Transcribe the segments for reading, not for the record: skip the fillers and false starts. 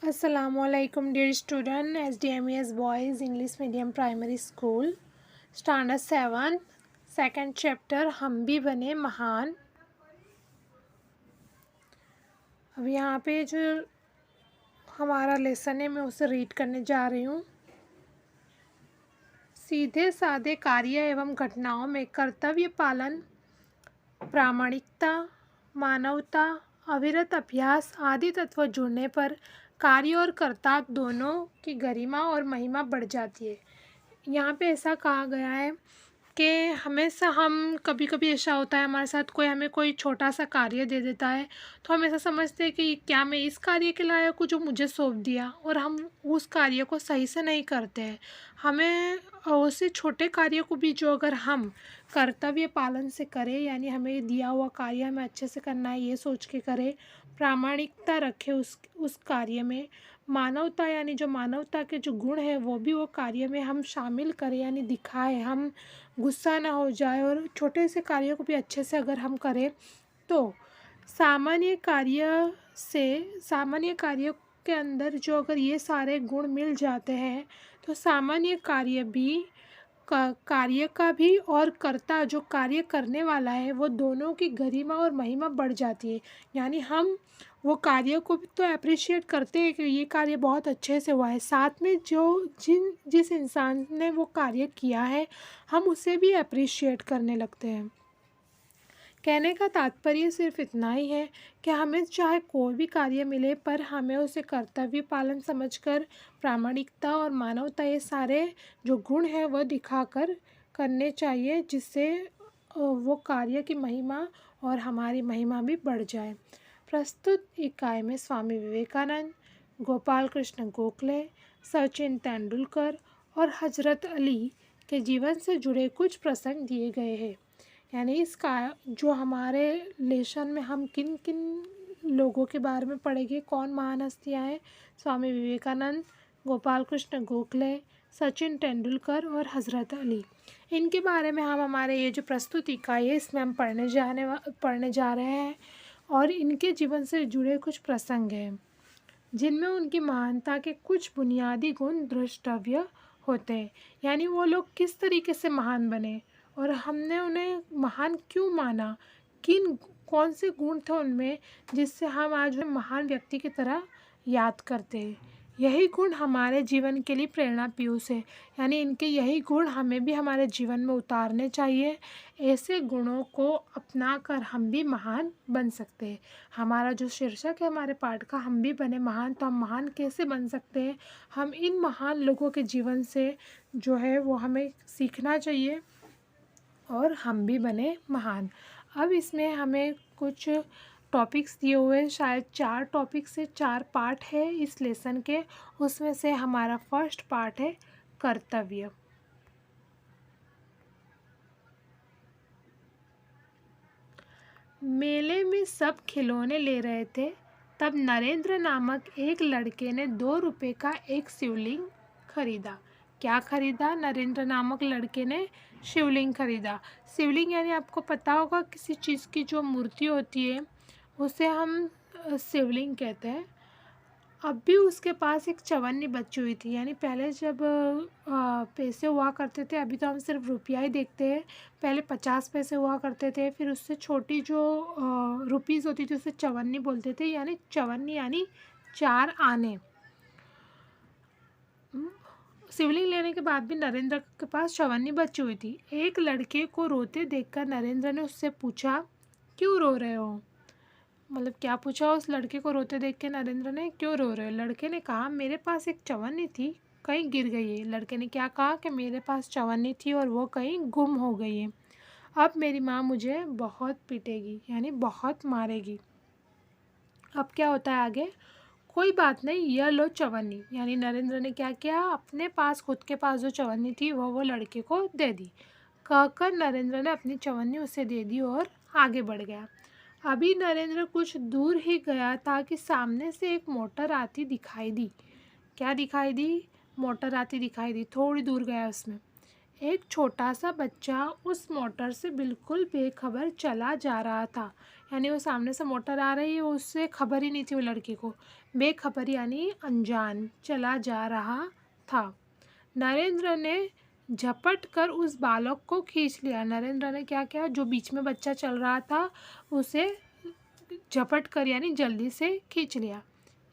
Assalamualaikum dear student, SDMES Boys English Medium Primary School, Standard 7, Second Chapter हम भी बने महान। अब यहाँ पे जो हमारा लेसन है मैं उसे रीड करने जा रही हूँ। सीधे साधे कार्य एवं घटनाओं में कर्तव्य पालन, प्रामाणिकता, मानवता, अविरत अभ्यास आदि तत्व जुड़ने पर कार्य और कर्ता दोनों की गरिमा और महिमा बढ़ जाती है। यहाँ पे ऐसा कहा गया है कि हमेशा हम कभी कभी ऐसा होता है हमारे साथ हमें कोई छोटा सा कार्य दे देता है तो हम ऐसा समझते हैं कि क्या मैं इस कार्य के लायक हूँ जो मुझे सौंप दिया, और हम उस कार्य को सही से नहीं करते हैं। हमें उसी छोटे कार्य को भी जो अगर हम कर्तव्य पालन से करें, यानी हमें दिया हुआ कार्य हमें अच्छे से करना है ये सोच के करें, प्रामाणिकता रखें उस कार्य में, मानवता यानी जो मानवता के जो गुण है वो भी वो कार्य में हम शामिल करें यानी दिखाएं, हम गुस्सा ना हो जाए, और छोटे से कार्यों को भी अच्छे से अगर हम करें तो सामान्य कार्यों के अंदर जो अगर ये सारे गुण मिल जाते हैं तो सामान्य कार्य का भी और कर्ता जो कार्य करने वाला है वो दोनों की गरिमा और महिमा बढ़ जाती है। यानी हम वो कार्य को भी तो अप्रिशिएट करते हैं कि ये कार्य बहुत अच्छे से हुआ है, साथ में जिस इंसान ने वो कार्य किया है हम उसे भी अप्रिशिएट करने लगते हैं। कहने का तात्पर्य सिर्फ इतना ही है कि हमें चाहे कोई भी कार्य मिले पर हमें उसे कर्तव्य पालन समझकर प्रामाणिकता और मानवता ये सारे जो गुण हैं वह दिखाकर करने चाहिए, जिससे वो कार्य की महिमा और हमारी महिमा भी बढ़ जाए। प्रस्तुत इकाई में स्वामी विवेकानंद, गोपाल कृष्ण गोखले, सचिन तेंदुलकर और हजरत अली के जीवन से जुड़े कुछ प्रसंग दिए गए हैं। यानी इसका जो हमारे लेसन में हम किन किन लोगों के बारे में पढ़ेंगे, कौन महान हस्तियाँ हैं, स्वामी विवेकानंद, गोपाल कृष्ण गोखले, सचिन तेंदुलकर और हजरत अली, इनके बारे में हम हमारे ये जो प्रस्तुत इकाई है इसमें हम पढ़ने जा रहे हैं। और इनके जीवन से जुड़े कुछ प्रसंग हैं जिनमें उनकी महानता के कुछ बुनियादी गुण द्रष्टव्य होते हैं। यानी वो लोग किस तरीके से महान बने और हमने उन्हें महान क्यों माना, कौन से गुण थे उनमें जिससे हम आज उन्हें महान व्यक्ति की तरह याद करते हैं। यही गुण हमारे जीवन के लिए प्रेरणा पीयूष है, यानी इनके यही गुण हमें भी हमारे जीवन में उतारने चाहिए। ऐसे गुणों को अपना कर हम भी महान बन सकते हैं। हमारा जो शीर्षक है हमारे पाठ का हम भी बने महान, तो हम महान कैसे बन सकते हैं, हम इन महान लोगों के जीवन से जो है वो हमें सीखना चाहिए और हम भी बने महान। अब इसमें हमें कुछ टॉपिक्स दिए हुए हैं, शायद 4 टॉपिक से 4 पार्ट है इस लेसन के। उसमें से हमारा फर्स्ट पार्ट है कर्तव्य। मेले में सब खिलौने ले रहे थे, तब नरेंद्र नामक एक लड़के ने 2 रुपये का एक शिवलिंग खरीदा। क्या खरीदा? नरेंद्र नामक लड़के ने शिवलिंग खरीदा। शिवलिंग यानी आपको पता होगा किसी चीज़ की जो मूर्ति होती है उसे हम शिवलिंग कहते हैं। अब भी उसके पास एक चवन्नी बची हुई थी, यानी पहले जब पैसे हुआ करते थे, अभी तो हम सिर्फ रुपया ही देखते हैं, पहले 50 पैसे हुआ करते थे, फिर उससे छोटी जो रुपीज़ होती थी उसे चवन्नी बोलते थे, यानी चवन्नी यानी 4 आने। शिवलिंग लेने के बाद भी नरेंद्र के पास चवन्नी बची हुई थी। एक लड़के को रोते देखकर नरेंद्र ने उससे पूछा, क्यों रो रहे हो? मतलब क्या पूछा उस लड़के को रोते देख के नरेंद्र ने, क्यों रो रहे हो? लड़के ने कहा, मेरे पास एक चवन्नी थी, कहीं गिर गई है। लड़के ने क्या कहा कि मेरे पास चवन्नी थी और वो कहीं गुम हो गई है। अब मेरी माँ मुझे बहुत पीटेगी, यानी बहुत मारेगी। अब क्या होता है आगे? कोई बात नहीं, यह लो चवन्नी। यानी नरेंद्र ने क्या किया, अपने पास खुद के पास जो चवन्नी थी वो लड़के को दे दी। कहकर नरेंद्र ने अपनी चवन्नी उसे दे दी और आगे बढ़ गया। अभी नरेंद्र कुछ दूर ही गया था कि सामने से एक मोटर आती दिखाई दी। क्या दिखाई दी? मोटर आती दिखाई दी। थोड़ी दूर गया उसमें एक छोटा सा बच्चा उस मोटर से बिल्कुल बेखबर चला जा रहा था। यानी वो सामने से मोटर आ रही है, उससे खबर ही नहीं थी वो लड़की को। बेखबर यानी अनजान चला जा रहा था। नरेंद्र ने झपट कर उस बालक को खींच लिया। नरेंद्र ने क्या किया, जो बीच में बच्चा चल रहा था उसे झपट कर यानी जल्दी से खींच लिया।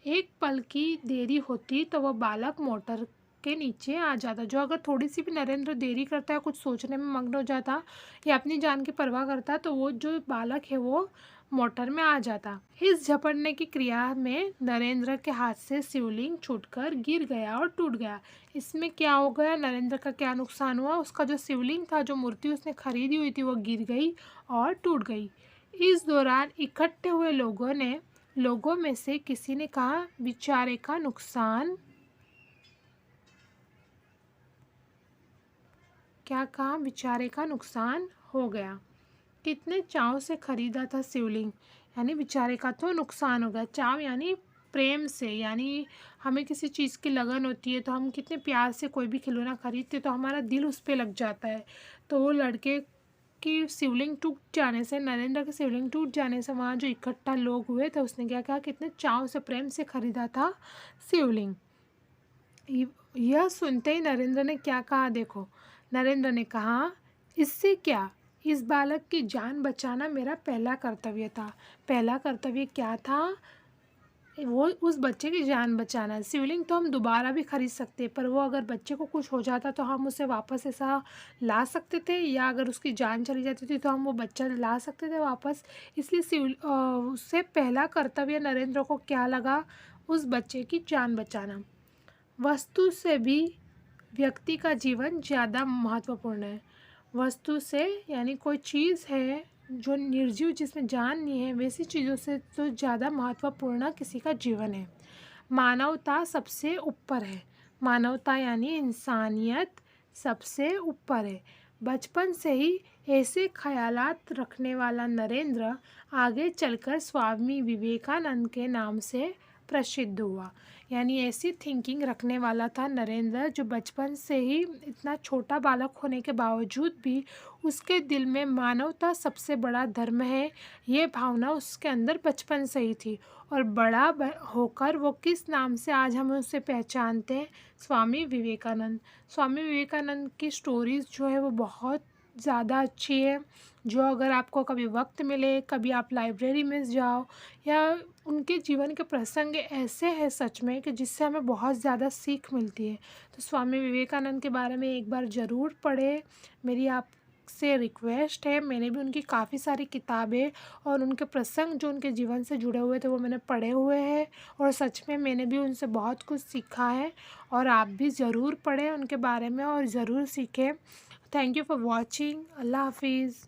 एक पल की देरी होती तो वह बालक मोटर के नीचे आ जाता। जो अगर थोड़ी सी भी नरेंद्र देरी करता है, कुछ सोचने में मग्न हो जाता या अपनी जान की परवाह करता, तो वो जो बालक है वो मोटर में आ जाता। इस झपटने की क्रिया में नरेंद्र के हाथ से शिवलिंग छूटकर गिर गया और टूट गया। इसमें क्या हो गया, नरेंद्र का क्या नुकसान हुआ, उसका जो शिवलिंग था, जो मूर्ति उसने खरीदी हुई थी, वो गिर गई और टूट गई। इस दौरान इकट्ठे हुए लोगों में से किसी ने कहा, बेचारे का नुकसान, क्या कहा, बेचारे का नुकसान हो गया। कितने चाव से खरीदा था शिवलिंग, यानी बेचारे का तो नुकसान हो गया। चाव यानी प्रेम से, यानी हमें किसी चीज़ की लगन होती है तो हम कितने प्यार से कोई भी खिलौना खरीदते तो हमारा दिल उस पर लग जाता है। तो वो लड़के की शिवलिंग टूट जाने से, नरेंद्र की शिवलिंग टूट जाने से वहाँ जो इकट्ठा लोग हुए थे, उसने क्या कहा, कितने चाव से प्रेम से खरीदा था शिवलिंग। यह सुनते ही नरेंद्र ने क्या कहा, देखो, नरेंद्र ने कहा, इससे क्या, इस बालक की जान बचाना मेरा पहला कर्तव्य था। पहला कर्तव्य क्या था, वो उस बच्चे की जान बचाना। शिवलिंग तो हम दोबारा भी खरीद सकते, पर वो अगर बच्चे को कुछ हो जाता तो हम उसे वापस ऐसा ला सकते थे, या अगर उसकी जान चली जाती थी तो हम वो बच्चा ला सकते थे वापस। इसलिए उससे पहला कर्तव्य नरेंद्र को क्या लगा, उस बच्चे की जान बचाना। वस्तु से भी व्यक्ति का जीवन ज़्यादा महत्वपूर्ण है। वस्तु से यानी कोई चीज़ है जो निर्जीव, जिसमें जान नहीं है, वैसी चीज़ों से तो ज़्यादा महत्वपूर्ण किसी का जीवन है। मानवता सबसे ऊपर है। मानवता यानी इंसानियत सबसे ऊपर है। बचपन से ही ऐसे ख्यालात रखने वाला नरेंद्र आगे चलकर स्वामी विवेकानंद के नाम से प्रसिद्ध हुआ। यानी ऐसी थिंकिंग रखने वाला था नरेंद्र, जो बचपन से ही, इतना छोटा बालक होने के बावजूद भी उसके दिल में मानवता सबसे बड़ा धर्म है, ये भावना उसके अंदर बचपन से ही थी। और बड़ा होकर वो किस नाम से आज हम उसे पहचानते हैं, स्वामी विवेकानंद। स्वामी विवेकानंद की स्टोरीज़ जो है वो बहुत ज़्यादा अच्छी है। जो अगर आपको कभी वक्त मिले, कभी आप लाइब्रेरी में जाओ, या उनके जीवन के प्रसंग ऐसे हैं सच में कि जिससे हमें बहुत ज़्यादा सीख मिलती है। तो स्वामी विवेकानंद के बारे में एक बार ज़रूर पढ़ें, मेरी आपसे रिक्वेस्ट है। मैंने भी उनकी काफ़ी सारी किताबें और उनके प्रसंग जो उनके जीवन से जुड़े हुए थे वो मैंने पढ़े हुए हैं, और सच में मैंने भी उनसे बहुत कुछ सीखा है। और आप भी ज़रूर पढ़ें उनके बारे में और ज़रूर सीखें। Thank you for watching. अल्लाह हाफिज़।